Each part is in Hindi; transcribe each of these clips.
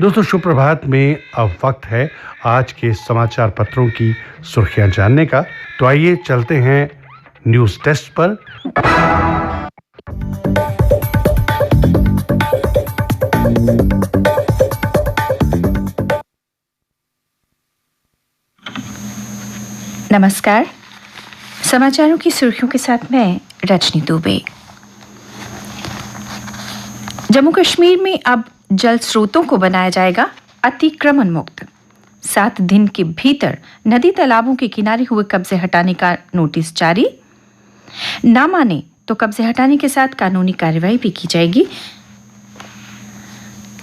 दोस्तों सुप्रभात में अब वक्त है आज के समाचार पत्रों की सुर्खियां जानने का। तो आइए चलते हैं न्यूज़ डेस्क पर। नमस्कार। समाचारों की सुर्खियों के साथ मैं रजनी दुबे। जम्मू कश्मीर में अब जल स्रोतों को बनाया जाएगा अतिक्रमण मुक्त। 7 दिन के भीतर नदी तालाबों के किनारे हुए कब्जे हटाने का नोटिस जारी। ना माने तो कब्जे हटाने के साथ कानूनी कार्रवाई भी की जाएगी।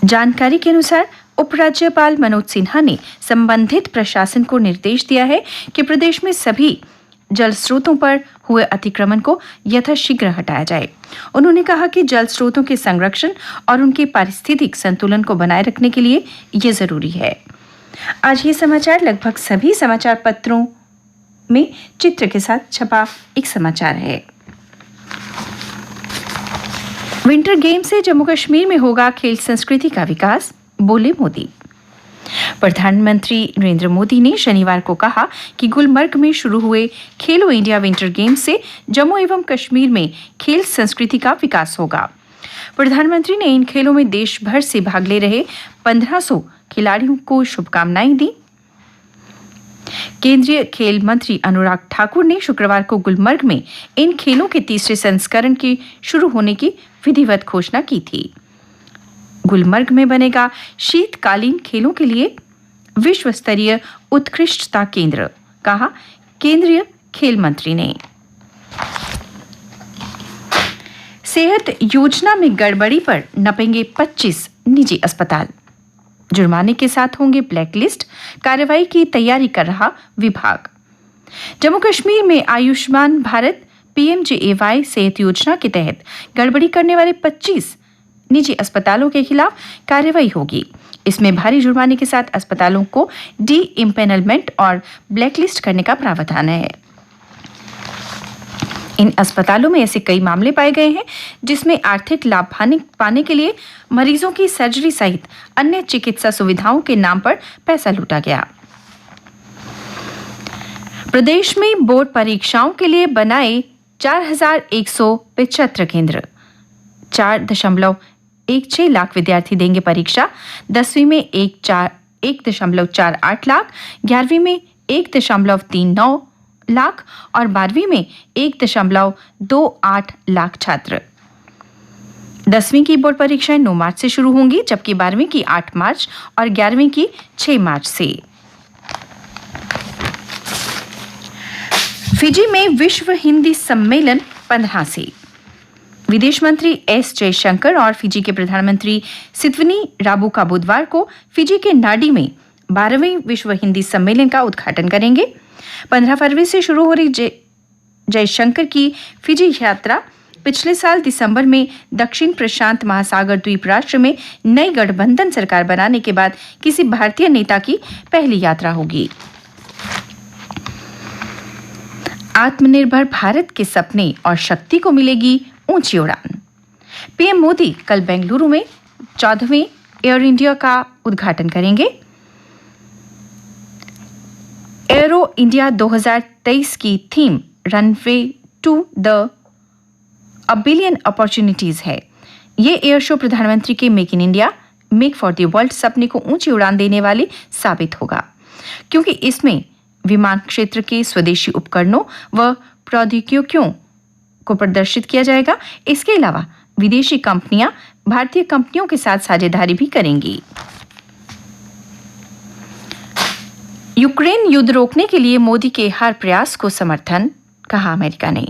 जानकारी के अनुसार उपराज्यपाल मनोज सिन्हा ने संबंधित प्रशासन को निर्देश दिया है कि प्रदेश में सभी जल स्रोतों पर हुए अतिक्रमण को यथाशीघ्र हटाया जाए। उन्होंने कहा कि जल स्रोतों के संरक्षण और उनके पारिस्थितिक संतुलन को बनाए रखने के लिए ये जरूरी है। आज ये समाचार लगभग सभी समाचार पत्रों में चित्र के साथ छपा एक समाचार है। विंटर गेम से जम्मू कश्मीर में होगा खेल संस्कृति का विकास, बोले मोदी। प्रधानमंत्री नरेंद्र मोदी ने शनिवार को कहा कि गुलमर्ग में शुरू हुए खेलो इंडिया विंटर गेम्स से जम्मू एवं कश्मीर में खेल संस्कृति का विकास होगा। प्रधानमंत्री ने इन खेलों में देश भर से भाग ले रहे 1500 खिलाड़ियों को शुभकामनाएं दी। केंद्रीय खेल मंत्री अनुराग ठाकुर ने शुक्रवार को गुलमर्ग में इन खेलों के तीसरे संस्करण के शुरू होने की विधिवत घोषणा की थी। गुलमर्ग में बनेगा शीतकालीन खेलों के लिए विश्व स्तरीय उत्कृष्टता केंद्र, कहा केंद्रीय खेल मंत्री ने। सेहत योजना में गड़बड़ी पर नपेंगे 25 निजी अस्पताल, जुर्माने के साथ होंगे ब्लैकलिस्ट, कार्रवाई की तैयारी कर रहा विभाग। जम्मू कश्मीर में आयुष्मान भारत PMJAY सेहत योजना के तहत गड़बड़ी करने वाले 25 निजी अस्पतालों के खिलाफ कार्रवाई होगी। इसमें भारी जुर्माने के साथ अस्पतालों को डी इम्पेनलमेंट और ब्लैकलिस्ट करने का प्रावधान है। इन अस्पतालों में ऐसे कई मामले पाए गए हैं जिसमें आर्थिक लाभ पाने के लिए मरीजों की सर्जरी सहित अन्य चिकित्सा सुविधाओं के नाम पर पैसा लूटा गया। प्रदेश में बोर्ड परीक्षाओं के लिए बनाए 4175 केंद्र, 4.16 लाख विद्यार्थी देंगे परीक्षा। 10वीं में 1.48 लाख, 11वीं में 1.39 लाख और 12वीं में 1.28 लाख छात्र। 10वीं की बोर्ड परीक्षाएं 9 मार्च से शुरू होंगी, जबकि 12वीं की 8 मार्च और 11वीं की 6 मार्च से। फिजी में विश्व हिंदी सम्मेलन 15 से। विदेश मंत्री S जयशंकर और फिजी के प्रधानमंत्री सितवनी राबुका बुधवार को फिजी के नाडी में 12वें विश्व हिंदी सम्मेलन का उद्घाटन करेंगे। 15 फरवरी से शुरू हो रही जयशंकर की फिजी यात्रा पिछले साल दिसंबर में दक्षिण प्रशांत महासागर द्वीप राष्ट्र में नई गठबंधन सरकार बनाने के बाद किसी भारतीय नेता की पहली यात्रा होगी। आत्मनिर्भर भारत के सपने और शक्ति को मिलेगी ऊंची उड़ान। पीएम मोदी कल बेंगलुरु में 14वें एयर इंडिया का उद्घाटन करेंगे। एरो इंडिया 2023 की theme runway to the a billion opportunities है। ये एयर शो प्रधानमंत्री के make in India, make for the world सपने को ऊंची उड़ान देने वाली साबित होगा, क्योंकि इसमें विमान क्षेत्र के स्वदेशी उपकरणों व प्रौद्योगिकियों को प्रदर्शित किया जाएगा। इसके अलावा विदेशी कंपनियां भारतीय कंपनियों के साथ साझेदारी भी करेंगी। यूक्रेन युद्ध रोकने के लिए मोदी के हर प्रयास को समर्थन, कहा अमेरिका ने।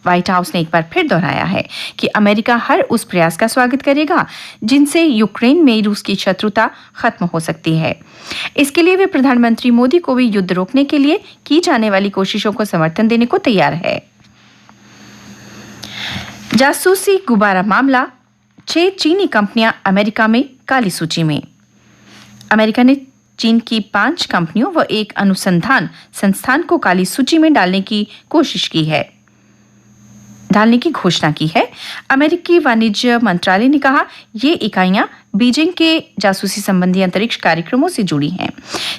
व्हाइट हाउस ने एक बार फिर दोहराया है कि अमेरिका हर उस प्रयास का स्वागत करेगा जिनसे यूक्रेन में रूस की शत्रुता खत्म हो सकती है। इसके लिए वे प्रधानमंत्री मोदी को भी युद्ध रोकने के लिए की जाने वाली कोशिशों को समर्थन देने को तैयार है। जासूसी गुब्बारा मामला, 6 चीनी कंपनियां अमेरिका में काली सूची में। अमेरिका ने चीन की 5 कंपनियों व एक अनुसंधान संस्थान को काली सूची में डालने की कोशिश की है। डालने की घोषणा की है। अमेरिकी वाणिज्य मंत्रालय ने कहा ये इकाइयां बीजिंग के जासूसी संबंधी अंतरिक्ष कार्यक्रमों से जुड़ी हैं।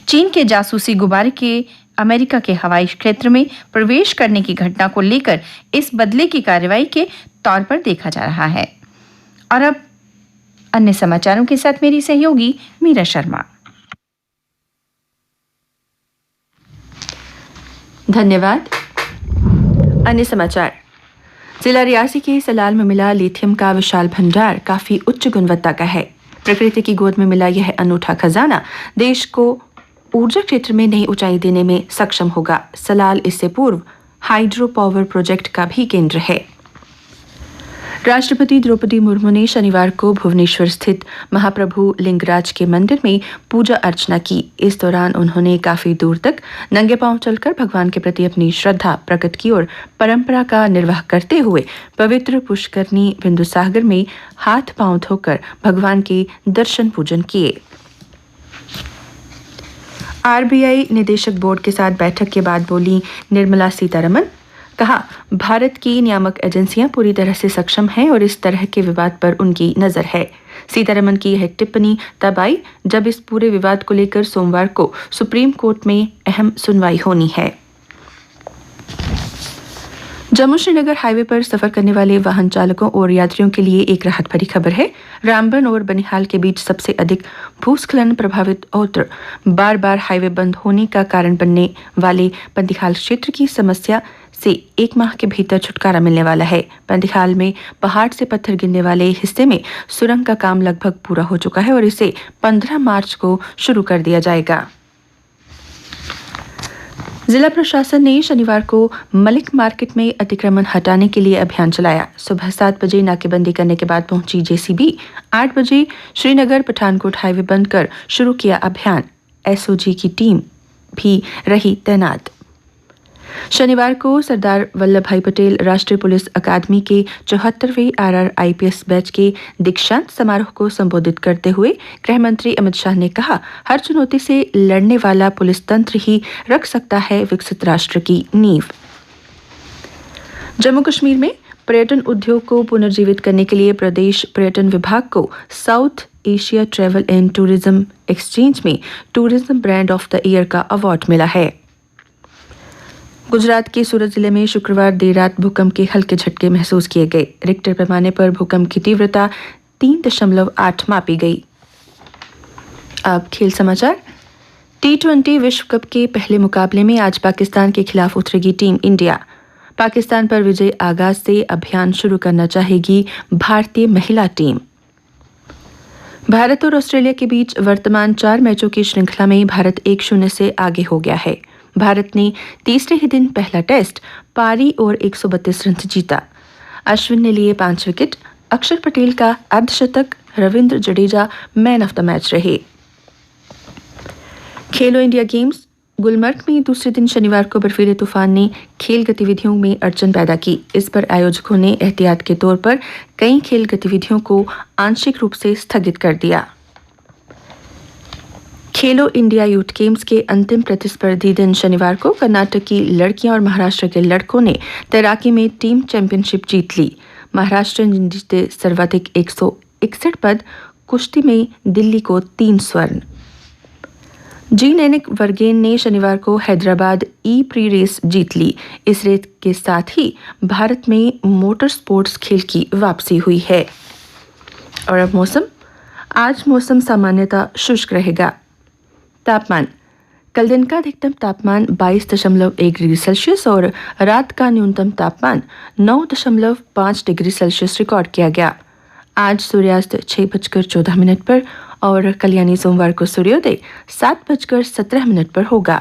चीन के जासूसी गुब्बारे के अमेरिका के हवाई क्षेत्र में प्रवेश करने की घटना को लेकर इस बदले की कार्रवाई के तौर पर देखा जा रहा है। और अब अन्य समाचारों के साथ मेरी सहयोगी मीरा शर्मा। धन्यवाद। अन्य समाचार। जिला रियासी के सलाल में मिला लिथियम का विशाल भंडार काफी उच्च गुणवत्ता का है। प्रकृति की गोद में मिला यह अनूठा खजाना देश को ऊर्जा क्षेत्र में नई ऊंचाई देने में सक्षम होगा। सलाल इससे पूर्व हाइड्रो पावर प्रोजेक्ट का भी केंद्र है। राष्ट्रपति द्रौपदी मुर्मू ने शनिवार को भुवनेश्वर स्थित महाप्रभु लिंगराज के मंदिर में पूजा अर्चना की। इस दौरान उन्होंने काफी दूर तक नंगे पांव चलकर भगवान के प्रति अपनी श्रद्धा प्रकट की और परंपरा का निर्वाह करते हुए पवित्र पुष्करनी बिंदुसागर में हाथ पांव धोकर भगवान के दर्शन पूजन किए। आरबीआई निदेशक बोर्ड के साथ बैठक के बाद बोली निर्मला सीतारमण। कहा भारत की नियामक एजेंसियां पूरी तरह से सक्षम हैं और इस तरह के विवाद पर उनकी नजर है। सीतारमण की यह टिप्पणी तब आई जब इस पूरे विवाद को लेकर सोमवार को सुप्रीम कोर्ट में अहम सुनवाई होनी है। जम्मू श्रीनगर हाईवे पर सफर करने वाले वाहन चालकों और यात्रियों के लिए एक राहत भरी खबर है। रामबन और बनिहाल के बीच सबसे अधिक भूस्खलन प्रभावित और बार बार हाईवे बंद होने का कारण बनने वाले पंदिहाल क्षेत्र की समस्या से 1 माह के भीतर छुटकारा मिलने वाला है। पंदिहाल में पहाड़ से पत्थर गिरने वाले हिस्से में सुरंग का काम लगभग पूरा हो चुका है और इसे 15 मार्च को शुरू कर दिया जाएगा। जिला प्रशासन ने शनिवार को मलिक मार्केट में अतिक्रमण हटाने के लिए अभियान चलाया। सुबह 7 बजे नाकेबंदी करने के बाद पहुंची जेसीबी 8 बजे श्रीनगर पठानकोट हाईवे बंद कर शुरू किया अभियान। एसओजी की टीम भी रही तैनात। शनिवार को सरदार वल्लभ भाई पटेल राष्ट्रीय पुलिस अकादमी के 74वें RRIPS बैच के दीक्षांत समारोह को संबोधित करते हुए गृह मंत्री अमित शाह ने कहा हर चुनौती से लड़ने वाला पुलिस तंत्र ही रख सकता है विकसित राष्ट्र की नींव। जम्मू कश्मीर में पर्यटन उद्योग को पुनर्जीवित करने के लिए प्रदेश पर्यटन विभाग को South Asia travel and tourism exchange में tourism brand of the year का अवार्ड मिला है। गुजरात के सूरत जिले में शुक्रवार देर रात भूकंप के हल्के झटके महसूस किए गए। रिक्टर पैमाने पर भूकंप की तीव्रता 3.8 मापी गई। अब खेल समाचार। T20 विश्व कप के पहले मुकाबले में आज पाकिस्तान के खिलाफ उतरेगी टीम इंडिया। पाकिस्तान पर विजय आगाज से अभियान शुरू करना चाहेगी भारतीय महिला टीम। भारत और ऑस्ट्रेलिया के बीच वर्तमान 4 मैचों की श्रृंखला में भारत 1-0 से आगे हो गया है। भारत ने तीसरे ही दिन पहला टेस्ट पारी और 132 रन जीता। अश्विन ने लिए 5 विकेट। अक्षर पटेल का अर्धशतक, Ravindra Jadeja man of the match रहे। खेलो इंडिया गेम्स गुलमर्ग में दूसरे दिन शनिवार को बर्फीले तूफान ने खेल गतिविधियों में अड़चन पैदा की। इस पर आयोजकों ने एहतियात के तौर पर कई खेल गतिविधियों को आंशिक रूप से स्थगित कर दिया। खेलो इंडिया यूथ गेम्स के अंतिम प्रतिस्पर्धी दिन शनिवार को कर्नाटक की लड़कियां और महाराष्ट्र के लड़कों ने तैराकी में टीम चैंपियनशिप जीत ली। महाराष्ट्र ने जीते सर्वाधिक 161 पद। कुश्ती में दिल्ली को 3 स्वर्ण। जी नैनिक वर्गेन ने शनिवार को हैदराबाद ई प्री रेस जीत ली। इस रेस के साथ ही भारत में मोटर स्पोर्ट्स खेल की वापसी हुई है। और अब मौसम। आज मौसम सामान्यतः शुष्क रहेगा। तापमान। कल दिन का अधिकतम तापमान 22.1 डिग्री सेल्सियस और रात का न्यूनतम तापमान 9.5 डिग्री सेल्सियस रिकॉर्ड किया गया। आज सूर्यास्त 6:14 पर और कल यानी सोमवार को सूर्योदय 7:17 पर होगा।